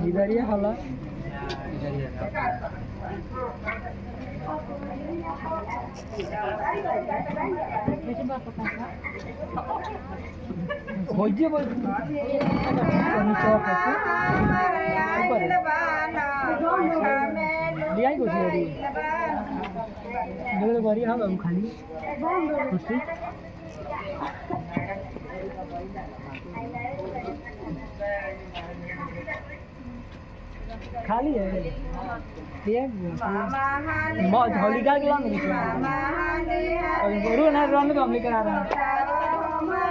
इधर ही खाला खोजिए बोल लिया ही कुछ नहीं मेरे बारी हम खाली कुछ खाली है ये बहुत होलिका के लाने और गुरु ना रन तो हम लेकर आ रहे हैं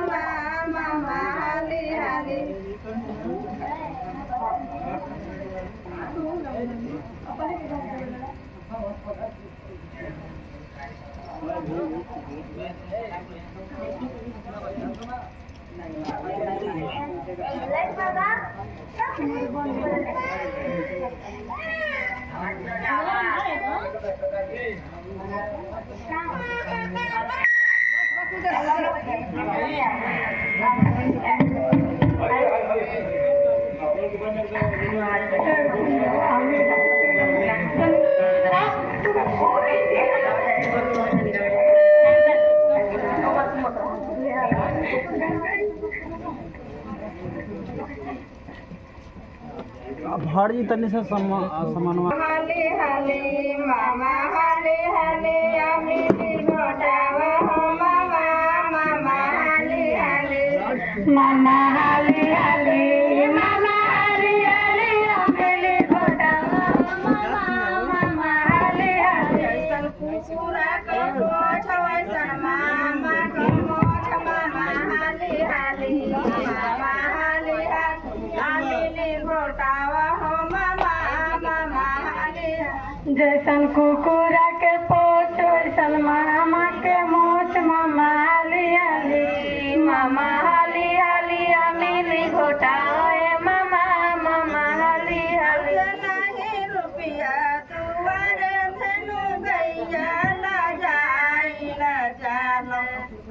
भाड़ी तने से समान हाले हाले मामा हाले हाले अमिली घोटावा मामा मामा हाले हाले मामा हाले हाले मामा हाले हाले अमिली घोटावा मामा मामा हाले हाले सन कुकुरा को छवै सन मामा को मामा हाले हाले मामा हाले हाले अमिली घोटावा जैसन कुकुरा के पोछ वैसन मामा के मोछ मामा हाली हाली मामा हाली हाली अमिली घोटाए मामा मामा हाली हाली नहीं रुपया तुअरे धनु गैया ला जाई ला जालो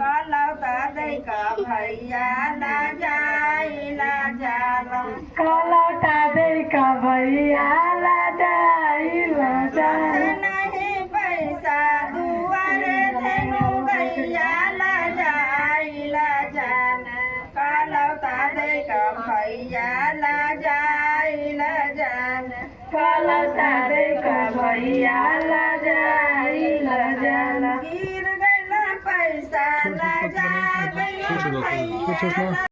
कलौ दादै का भैया ला जाई ला जालो कलौ दादै का भैया ला जाई ला नहीं पैसा दुआरे धनु गैया ला जाई ला जाना कलौ दादै का भैया ला जाई ला जाना कलौ दादै का भैया ला जाई ला जाना गिर गइला पैसा ला जाई भैया